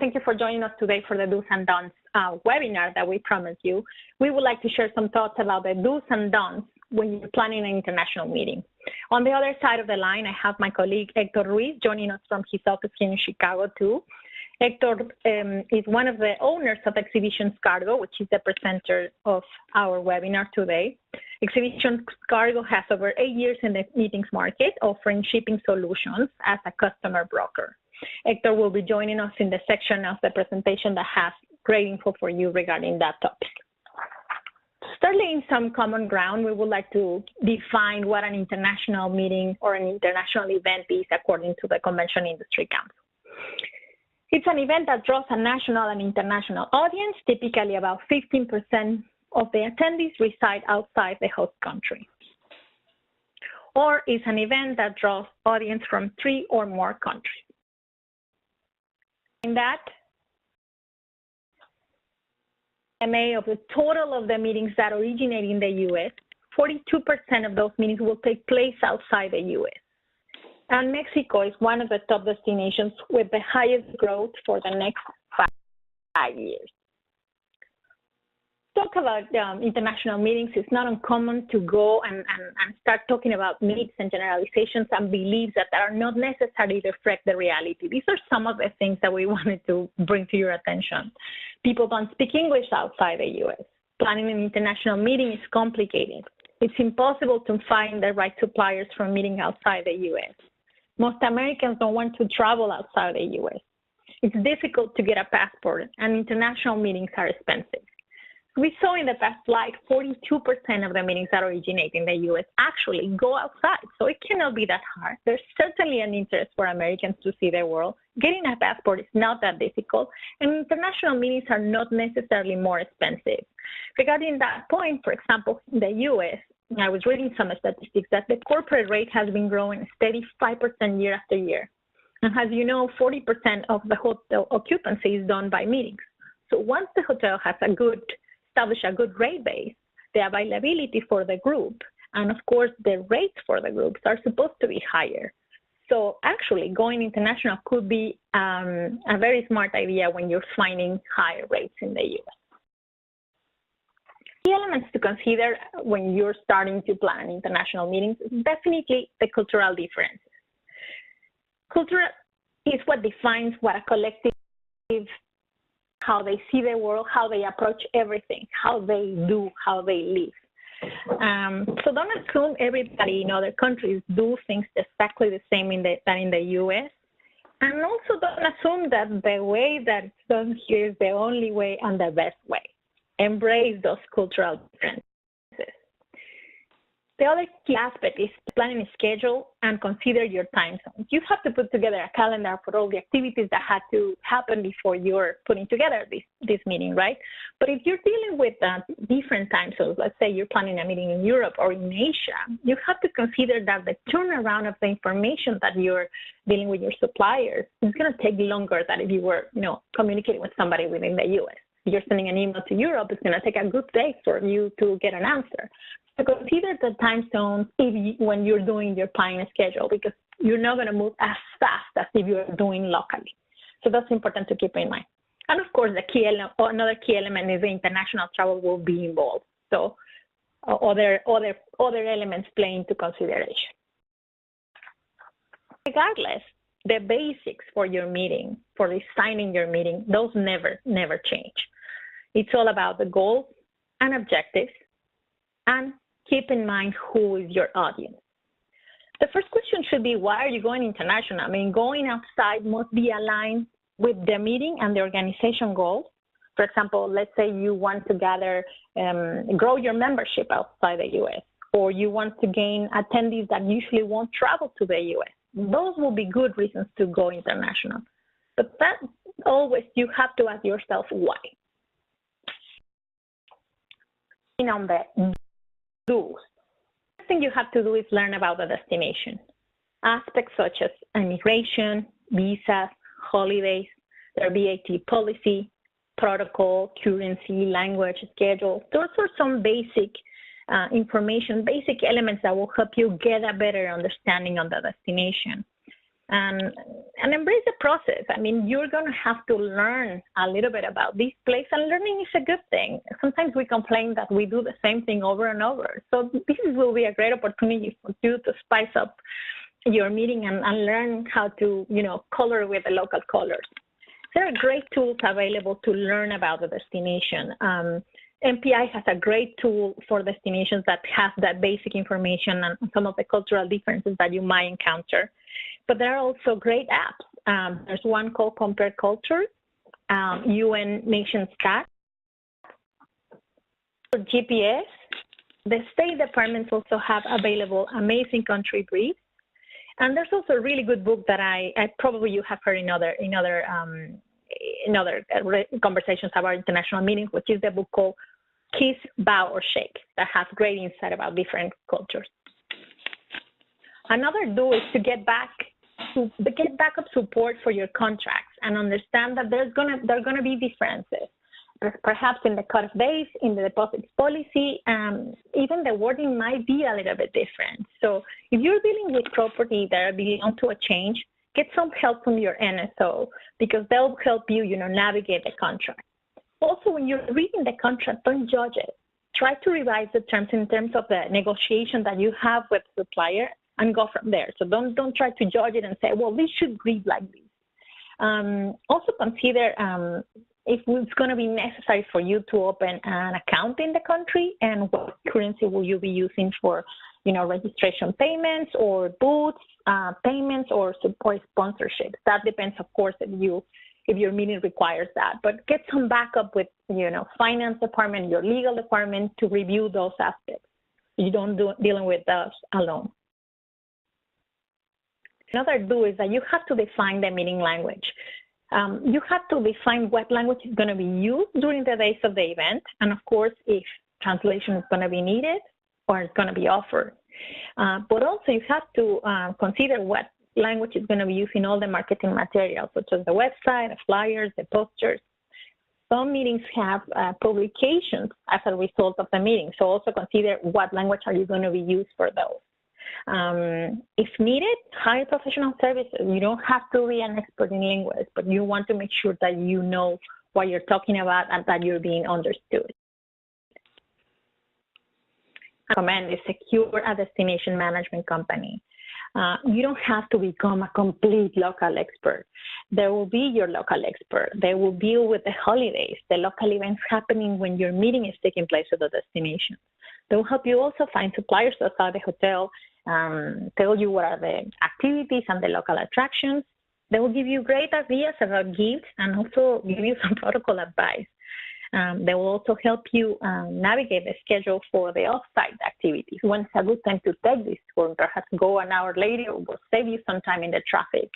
Thank you for joining us today for the Do's and Don'ts webinar that we promised you. We would like to share some thoughts about the Do's and Don'ts when you're planning an international meeting. On the other side of the line, I have my colleague Hector Ruiz joining us from his office here in Chicago too. Hector is one of the owners of Exhibitions Cargo, which is the presenter of our webinar today. Exhibitions Cargo has over 8 years in the meetings market, offering shipping solutions as a customer broker. Hector will be joining us in the section of the presentation that has great info for you regarding that topic. To start laying some common ground, we would like to define what an international meeting or an international event is according to the Convention Industry Council. It's an event that draws a national and international audience. Typically, about 15% of the attendees reside outside the host country. Or it's an event that draws audience from 3 or more countries. In that, of the total of the meetings that originate in the U.S., 42% of those meetings will take place outside the U.S. And Mexico is one of the top destinations with the highest growth for the next 5 years. Talk about international meetings. It's not uncommon to go and start talking about myths and generalizations and beliefs that are not necessarily reflect the reality. These are some of the things that we wanted to bring to your attention. People don't speak English outside the U.S. Planning an international meeting is complicated. It's impossible to find the right suppliers for a meeting outside the U.S. Most Americans don't want to travel outside the U.S. It's difficult to get a passport, and international meetings are expensive. We saw in the past slide, 42% of the meetings that originate in the U.S. actually go outside, so it cannot be that hard. There's certainly an interest for Americans to see the world. Getting a passport is not that difficult, and international meetings are not necessarily more expensive. Regarding that point, for example, in the U.S., I was reading some statistics that the corporate rate has been growing steady 5% year after year. And as you know, 40% of the hotel occupancy is done by meetings. So once the hotel has established a good rate base, the availability for the group, and of course the rates for the groups are supposed to be higher. So actually going international could be a very smart idea when you're finding higher rates in the U.S. The elements to consider when you're starting to plan international meetings is definitely the cultural differences. Culture is what defines what a collective, how they see the world, how they approach everything, how they do, how they live. So don't assume everybody in other countries do things exactly the same than in the U.S. And also don't assume that the way that it's done here is the only way and the best way. Embrace those cultural differences. The other key aspect is planning a schedule and consider your time zones. You have to put together a calendar for all the activities that had to happen before you're putting together this meeting, right? But if you're dealing with different time zones, let's say you're planning a meeting in Europe or in Asia, you have to consider that the turnaround of the information that you're dealing with your suppliers is going to take longer than if you were, communicating with somebody within the U.S. If you're sending an email to Europe, it's going to take a good day for you to get an answer. So consider the time zones when you're doing your planning schedule, because you're not going to move as fast as if you're doing locally. So that's important to keep in mind. And of course, another key element is the international travel will be involved. So other elements play into consideration. Regardless, the basics for your meeting, for designing your meeting, those never change. It's all about the goals and objectives, and keep in mind who is your audience. The first question should be, why are you going international? I mean, going outside must be aligned with the meeting and the organization goals. For example, let's say you want to grow your membership outside the U.S., or you want to gain attendees that usually won't travel to the U.S. Those will be good reasons to go international. But that always, you have to ask yourself why. On the do's, the first thing you have to do is learn about the destination. Aspects such as immigration, visas, holidays, their VAT policy, protocol, currency, language, schedule. Those are some basic information, basic elements that will help you get a better understanding on the destination. and embrace the process. I mean, you're going to have to learn a little bit about this place, and learning is a good thing. Sometimes we complain that we do the same thing over and over. So this will be a great opportunity for you to spice up your meeting and learn how to, color with the local colors. There are great tools available to learn about the destination. MPI has a great tool for destinations that has that basic information and some of the cultural differences that you might encounter. But there are also great apps. There's one called Compare Cultures, UN Nation Stat. For GPS, the State Departments also have available amazing country briefs. And there's also a really good book that I probably you have heard in other conversations about international meetings, which is the book called Kiss, Bow, or Shake, that has great insight about different cultures. Another do is to get backup support for your contracts and understand that there are gonna be differences, perhaps in the cut-off days, in the deposits policy, even the wording might be a little bit different. So if you're dealing with property that are belong to a change, get some help from your NSO because they'll help you, navigate the contract. Also, when you're reading the contract, don't judge it. Try to revise the terms in terms of the negotiation that you have with the supplier and go from there. So don't try to judge it and say, well, this should read like this. Also consider if it's going to be necessary for you to open an account in the country and what currency will you be using for, registration payments or booths, payments or support sponsorships. That depends, of course, if your meeting requires that. But get some backup with, finance department, your legal department to review those aspects. You don't dealing with those alone. Another do is that you have to define the meeting language. You have to define what language is going to be used during the days of the event, and of course, if translation is going to be needed or it's going to be offered. But also, you have to consider what language is going to be used in all the marketing materials, such as the website, the flyers, the posters. Some meetings have publications as a result of the meeting, so also consider what language are you going to be used for those. If needed, hire professional services. You don't have to be an expert in linguistics, but you want to make sure that you know what you're talking about and that you're being understood. Recommend is secure a destination management company. You don't have to become a complete local expert. There will be your local expert. They will deal with the holidays, the local events happening when your meeting is taking place at the destination. They will help you also find suppliers outside the hotel, tell you what are the activities and the local attractions. They will give you great ideas about gifts and also give you some protocol advice. They will also help you navigate the schedule for the off-site activities. When's a good time to take this tour? Perhaps go an hour later or will save you some time in the traffic.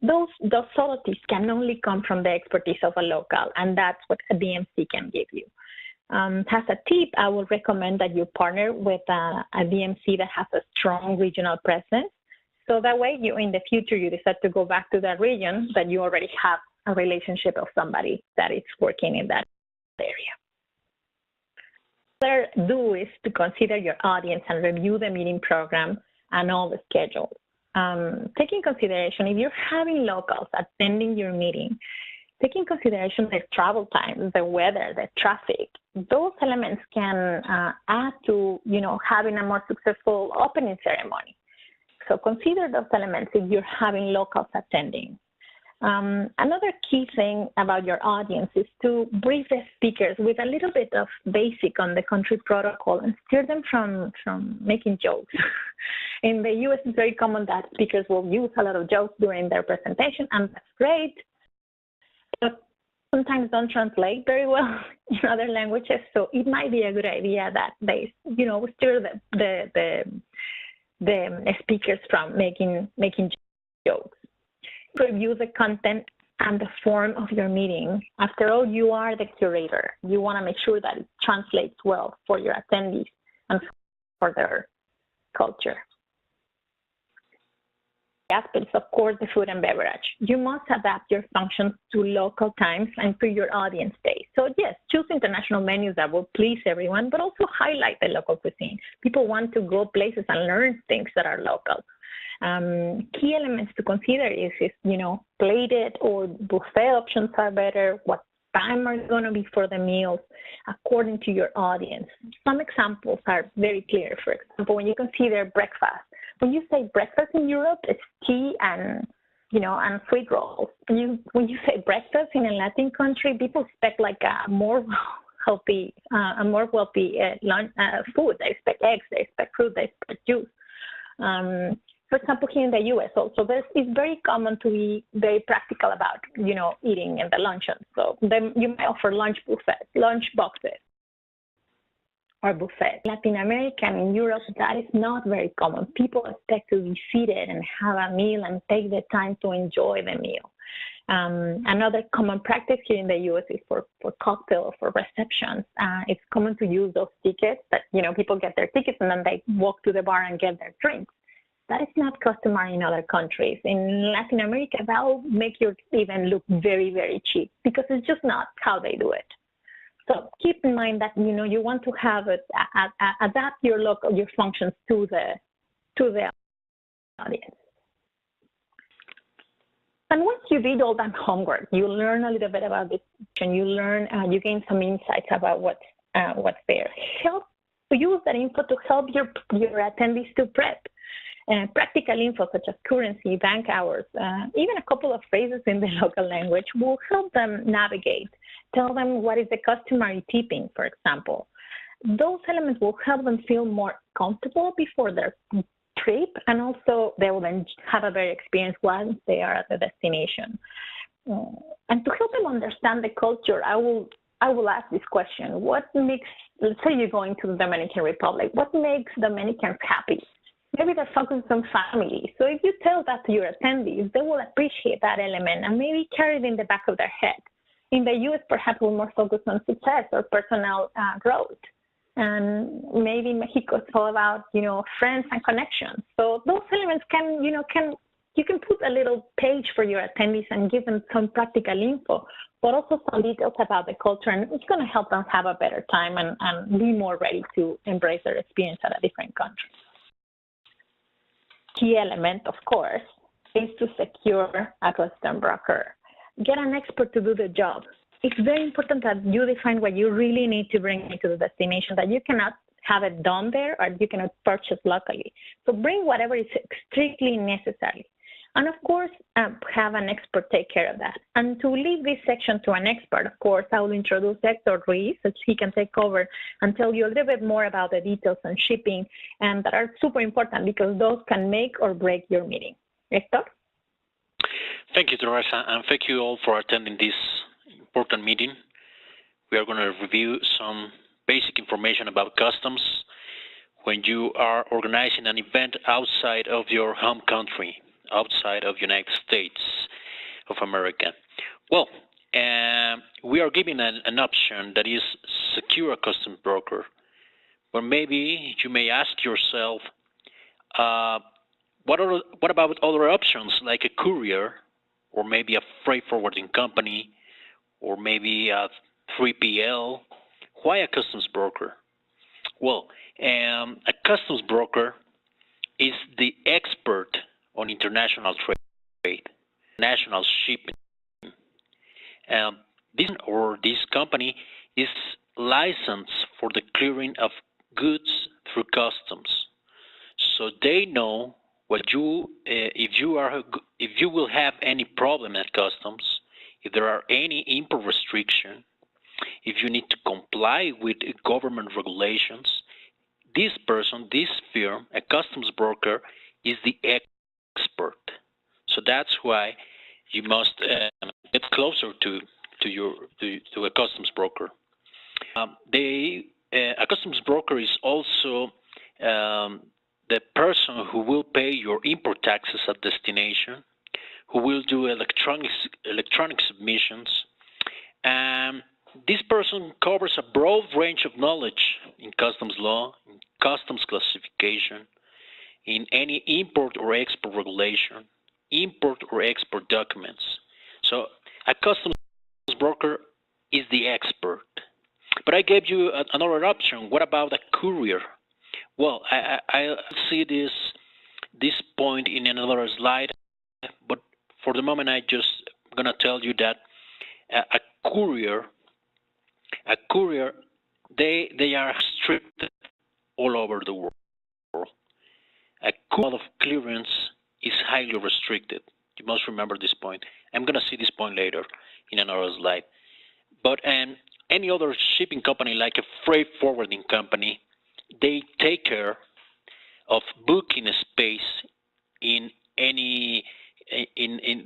Those subtleties can only come from the expertise of a local, and that's what a DMC can give you. As a tip, I would recommend that you partner with a DMC that has a strong regional presence. So that way, in the future, you decide to go back to that region, that you already have a relationship of somebody that is working in that area. Another do is to consider your audience and review the meeting program and all the schedules. Take in consideration, if you're having locals attending your meeting, take in consideration the travel times, the weather, the traffic. Those elements can add to, having a more successful opening ceremony. So consider those elements if you're having locals attending. Another key thing about your audience is to brief the speakers with a little bit of basic on the country protocol and steer them from making jokes. In the US, it's very common that speakers will use a lot of jokes during their presentation, and that's great, but sometimes don't translate very well in other languages. So it might be a good idea that they, steer the speakers from making jokes. Review the content and the form of your meeting. After all, you are the curator. You want to make sure that it translates well for your attendees and for their culture. Aspects, of course, the food and beverage. You must adapt your functions to local times and to your audience days. So yes, choose international menus that will please everyone, but also highlight the local cuisine. People want to go places and learn things that are local. Key elements to consider is plated or buffet options are better, what time are going to be for the meals according to your audience. Some examples are very clear. For example, when you consider breakfast, when you say breakfast in Europe, it's tea and sweet rolls. When you say breakfast in a Latin country, people expect like a more healthy, food. They expect eggs, they expect fruit, they expect juice. For example, here in the U.S. also, it's very common to be very practical about, eating in the luncheon. So then you may offer lunch boxes, or buffet. Latin America and in Europe, that is not very common. People expect to be seated and have a meal and take the time to enjoy the meal. Another common practice here in the U.S. is for cocktails, for receptions. It's common to use those tickets that, people get their tickets and then they walk to the bar and get their drinks. That is not customary in other countries. In Latin America, that will make your event look very, very cheap because it's just not how they do it. So keep in mind that, you want to have it, adapt your functions to the audience. And once you did all that homework, you learn a little bit about this, and you gain some insights about what's there. Use that info to help your attendees to prep. Practical info such as currency, bank hours, even a couple of phrases in the local language will help them navigate. Tell them what is the customary tipping, for example. Those elements will help them feel more comfortable before their trip, and also they will then have a better experience once they are at the destination. And to help them understand the culture, I will ask this question: let's say you're going to the Dominican Republic, what makes Dominicans happy? Maybe they're focused on family. So if you tell that to your attendees, they will appreciate that element and maybe carry it in the back of their head. In the U.S., perhaps we're more focused on success or personal growth. And maybe Mexico is all about, friends and connections. So those elements you can put a little page for your attendees and give them some practical info, but also some details about the culture. And it's going to help them have a better time and be more ready to embrace their experience at a different country. Key element, of course, is to secure a custom broker. Get an expert to do the job. It's very important that you define what you really need to bring into the destination, that you cannot have it done there or you cannot purchase locally. So bring whatever is strictly necessary. And of course, have an expert take care of that. And to leave this section to an expert, of course, I will introduce Hector Ruiz, so he can take over and tell you a little bit more about the details on shipping, and that are super important because those can make or break your meeting. Hector? Thank you, Teresa, and thank you all for attending this important meeting. We are going to review some basic information about customs when you are organizing an event outside of your home country, outside of United States of America. Well, we are giving an option that is secure a customs broker. But maybe you may ask yourself, what about other options like a courier, or maybe a freight forwarding company, or maybe a 3PL? Why a customs broker? Well, a customs broker is the expert on international trade, national shipping. This company is licensed for the clearing of goods through customs, so they know what if you will have any problem at customs, if there are any import restriction, if you need to comply with government regulations. This firm, a customs broker, is the expert. So that's why you must get closer to a customs broker. A customs broker is also the person who will pay your import taxes at destination, who will do electronic submissions. This person covers a broad range of knowledge in customs law, in customs classification, in any import or export regulation, import or export documents. So a customs broker is the expert. But I gave you another option. What about a courier? Well, I see this this point in another slide, but for the moment, I just gonna tell you that a courier, they are restricted all over the world. A courier of clearance is highly restricted. You must remember this point. I'm gonna see this point later in another slide. But any other shipping company, like a freight forwarding company, they take care of booking a space in any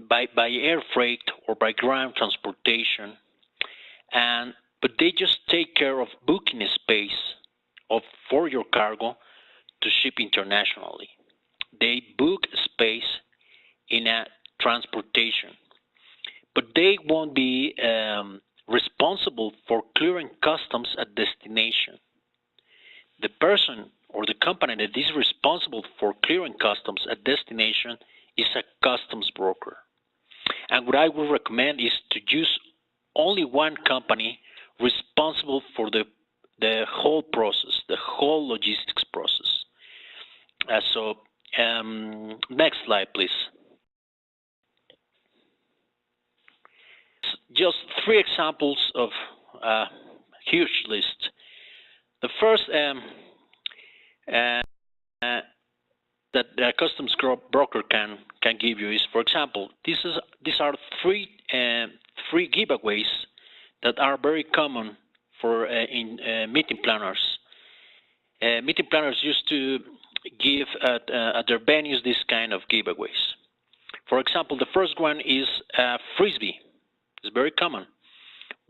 by air freight or by ground transportation, but they just take care of booking a space for your cargo to ship internationally. They book space in a transportation, but they won't be responsible for clearing customs at destination. The person or the company that is responsible for clearing customs at destination is a customs broker. And what I would recommend is to use only one company responsible for the whole process, the whole logistics process. Next slide, please. Just 3 examples of a huge list. The first that a customs broker can give you is, for example, these are 3 giveaways that are very common for in meeting planners. Meeting planners used to give at their venues this kind of giveaways. For example, the first one is frisbee. It's very common.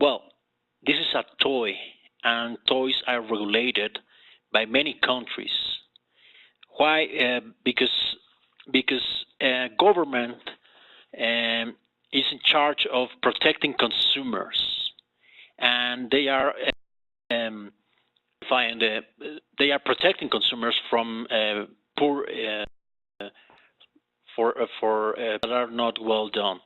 Well, this is a toy, and toys are regulated by many countries. Why? Because government is in charge of protecting consumers, and they are protecting consumers from that are not well done.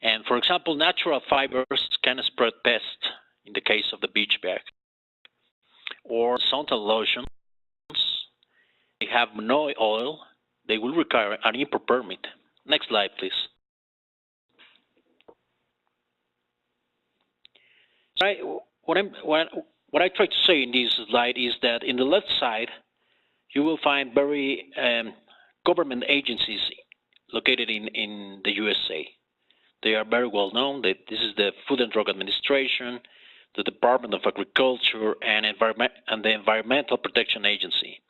And for example, natural fibers can spread pests in the case of the beach bag, or suntan lotions. They have no oil, they will require an import permit. Next slide, please. What I try to say in this slide is that in the left side, you will find very government agencies located in the USA. They are very well known. This is the Food and Drug Administration, the Department of Agriculture, and the Environmental Protection Agency.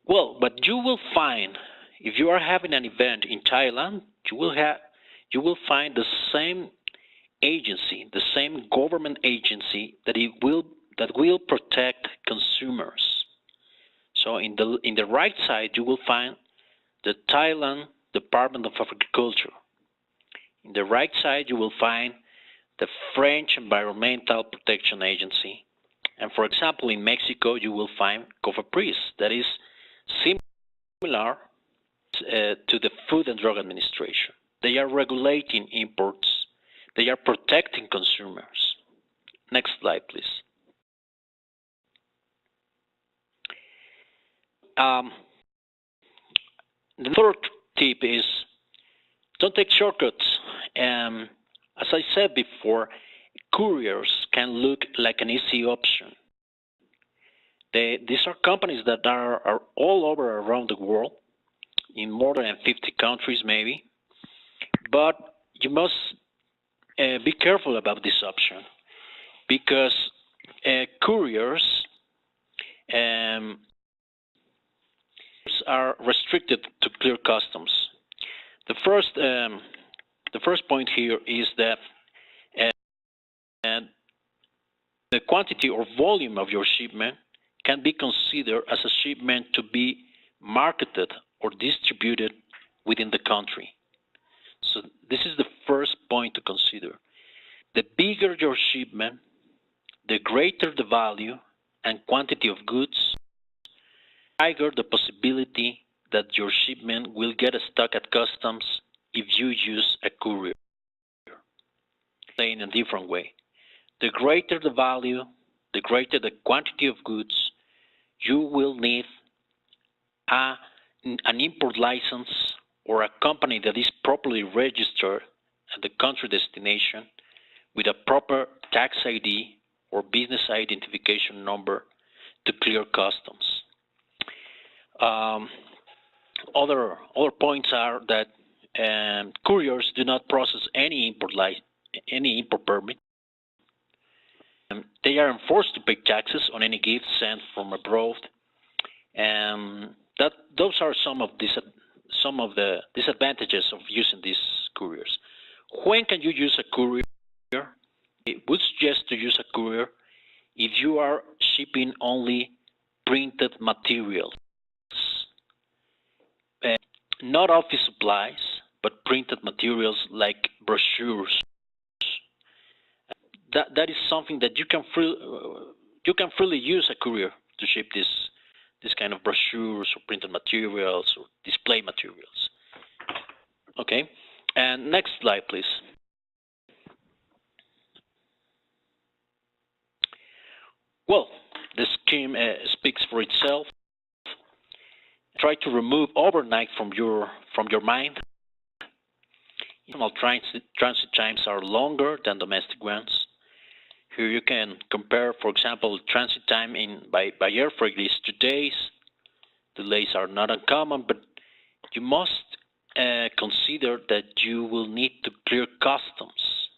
Well, but you will find, if you are having an event in Thailand, you will find the same agency, the same government agency that will protect consumers. So in the right side, you will find the Thailand Department of Agriculture. In the right side, you will find the French Environmental Protection Agency. And for example, in Mexico, you will find COFEPRIS, that is similar to the Food and Drug Administration. They are regulating imports. They are protecting consumers. Next slide, please. The third tip is don't take shortcuts. As I said before, couriers can look like an easy option. These are companies that are all over around the world, in more than 50 countries maybe, but you must be careful about this option, because couriers are restricted to clear customs. The first point here is that the quantity or volume of your shipment can be considered as a shipment to be marketed or distributed within the country. So this is the first point to consider. The bigger your shipment, the greater the value and quantity of goods, the higher the possibility that your shipment will get stuck at customs if you use a courier. Say in a different way, the greater the value, the greater the quantity of goods, you will need a an import license or a company that is properly registered at the country destination with a proper tax ID or business identification number to clear customs. Other points are that couriers do not process any import permit. They are enforced to pay taxes on any gifts sent from abroad, and those are some of the disadvantages of using these couriers. When can you use a courier? I would suggest to use a courier if you are shipping only printed materials, not office supplies, but printed materials like brochures. That is something that you can freely use a courier to ship this kind of brochures or printed materials or display materials. Okay, and next slide, please. Well, the scheme speaks for itself. Try to remove overnight from your mind. International transit times are longer than domestic ones. Here you can compare, for example, transit time by air freight is 2 days. Delays are not uncommon, but you must consider that you will need to clear customs.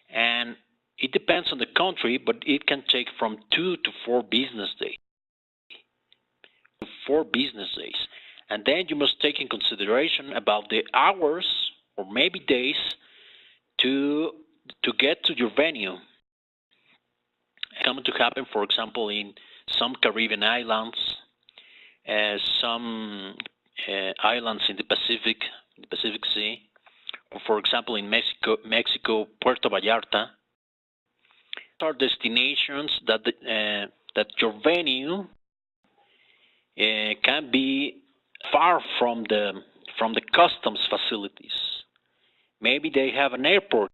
And it depends on the country, but it can take from 2 to 4 business days. 4 business days. And then you must take in consideration about the hours or maybe days to get to your venue. It's common to happen, for example, in some Caribbean islands, some islands in the Pacific Sea, or for example in Mexico, Puerto Vallarta. These are destinations that your venue can be far from the customs facilities. Maybe they have an airport.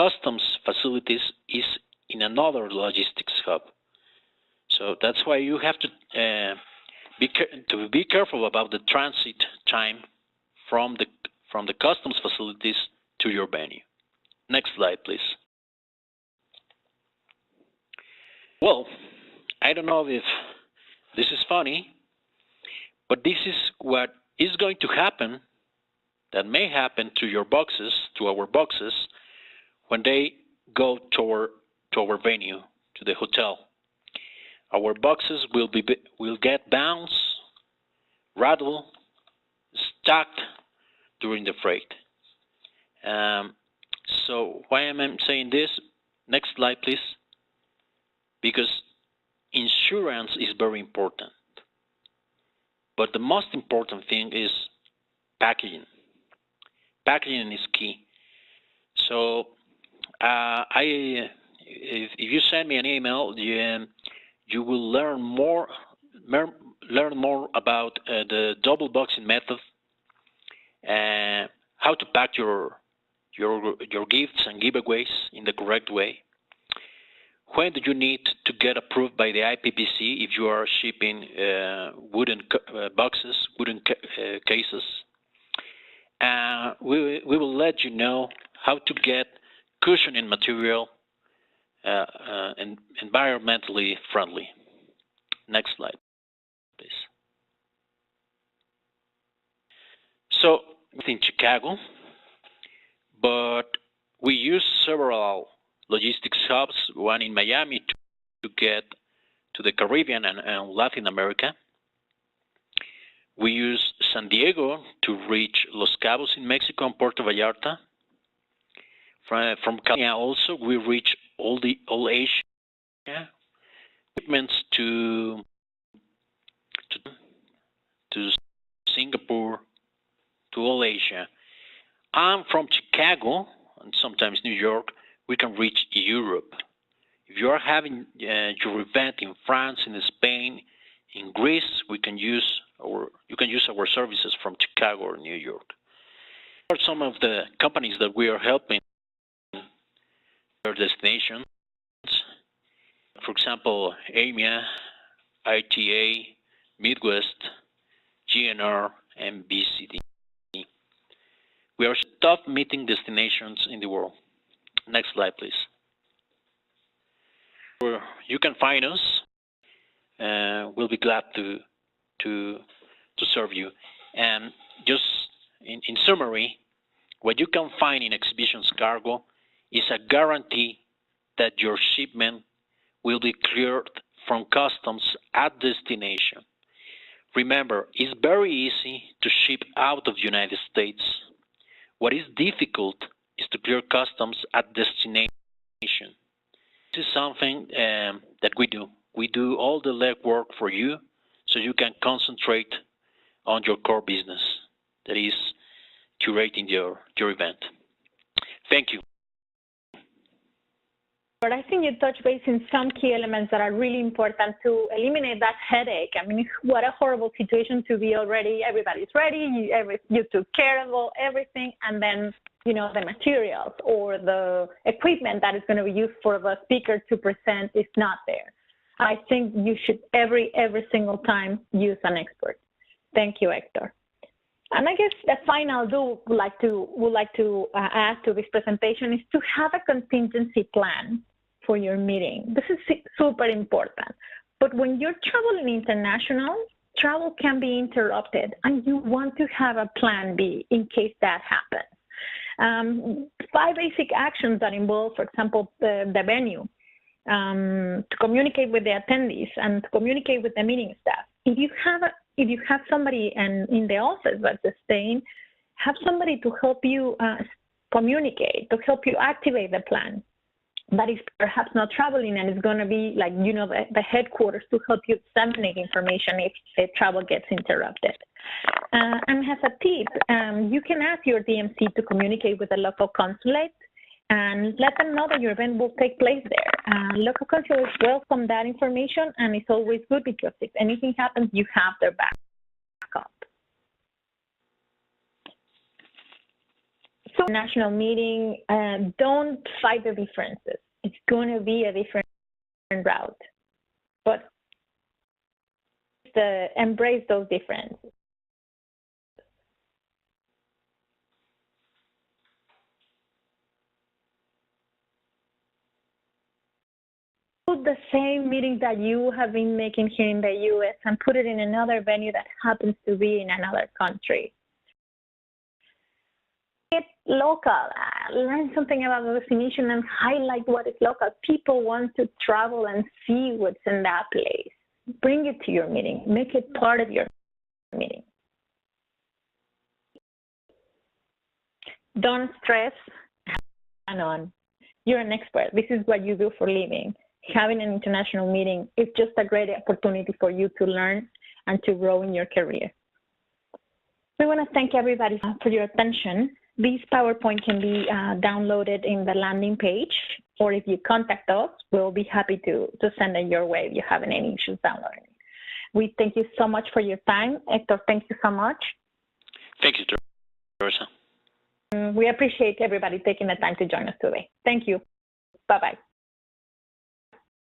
Customs facilities is in another logistics hub. So that's why you have to be careful about the transit time from the customs facilities to your venue. Next slide, please. Well, I don't know if this is funny, but this is what is going to happen, that may happen to your boxes, to our boxes, when they go to our venue, to the hotel. Our boxes will get bounced, rattled, stacked during the freight. So why am I saying this? Next slide, please. Because insurance is very important. But the most important thing is packaging. Packaging is key. So if you send me an email, you will learn more about the double boxing method, how to pack your gifts and giveaways in the correct way. When do you need to get approved by the IPPC if you are shipping wooden boxes, wooden cases? We will let you know how to get cushioning material and environmentally friendly. Next slide, please. So, it's in Chicago, but we use several logistics hubs, one in Miami to get to the Caribbean and Latin America. We use San Diego to reach Los Cabos in Mexico and Puerto Vallarta. From California also, we reach all Asia. Shipments to Singapore, to all Asia. And from Chicago, and sometimes New York, we can reach Europe. If you are having your event in France, in Spain, in Greece, you can use our services from Chicago or New York. What are some of the companies that we are helping their destinations? For example, AMIA, ITA, Midwest, GNR, and BCD. We are top meeting destinations in the world. Next slide, please. You can find us. We'll be glad to serve you. And just in summary, what you can find in Exhibitions Cargo is a guarantee that your shipment will be cleared from customs at destination. Remember, it's very easy to ship out of the United States. What is difficult is to clear customs at destination. This is something that we do. We do all the legwork for you so you can concentrate on your core business, that is curating your event. Thank you. But I think you touched base in some key elements that are really important to eliminate that headache. I mean, what a horrible situation to be already, everybody's ready, you took care of everything, and then, you know, the materials or the equipment that is going to be used for the speaker to present is not there. I think you should every single time use an expert. Thank you, Hector. And I guess the final would like to add to this presentation is to have a contingency plan for your meeting. This is super important. But when you're traveling international, travel can be interrupted, and you want to have a plan B in case that happens. 5 basic actions that involve, for example, the venue, to communicate with the attendees and to communicate with the meeting staff. If you have somebody in the office that's staying, have somebody to help you communicate, to help you activate the plan. That is perhaps not traveling and is going to be like, you know, the headquarters to help you disseminate information if the travel gets interrupted. And as a tip, you can ask your DMC to communicate with the local consulate and let them know that your event will take place there. Local consulates welcome that information, and it's always good because if anything happens, you have their backup. So national meeting, don't fight the differences. It's going to be a different route, but embrace those differences. Put the same meeting that you have been making here in the U.S. and put it in another venue that happens to be in another country. Get local, learn something about the destination and highlight what is local. People want to travel and see what's in that place. Bring it to your meeting. Make it part of your meeting. Don't stress. Hang on. You're an expert. This is what you do for a living. Having an international meeting is just a great opportunity for you to learn and to grow in your career. We want to thank everybody for your attention. This PowerPoint can be downloaded in the landing page, or if you contact us, we'll be happy to send it your way if you have any issues downloading it. We thank you so much for your time. Hector, thank you so much. Thank you, Teresa. We appreciate everybody taking the time to join us today. Thank you. Bye-bye.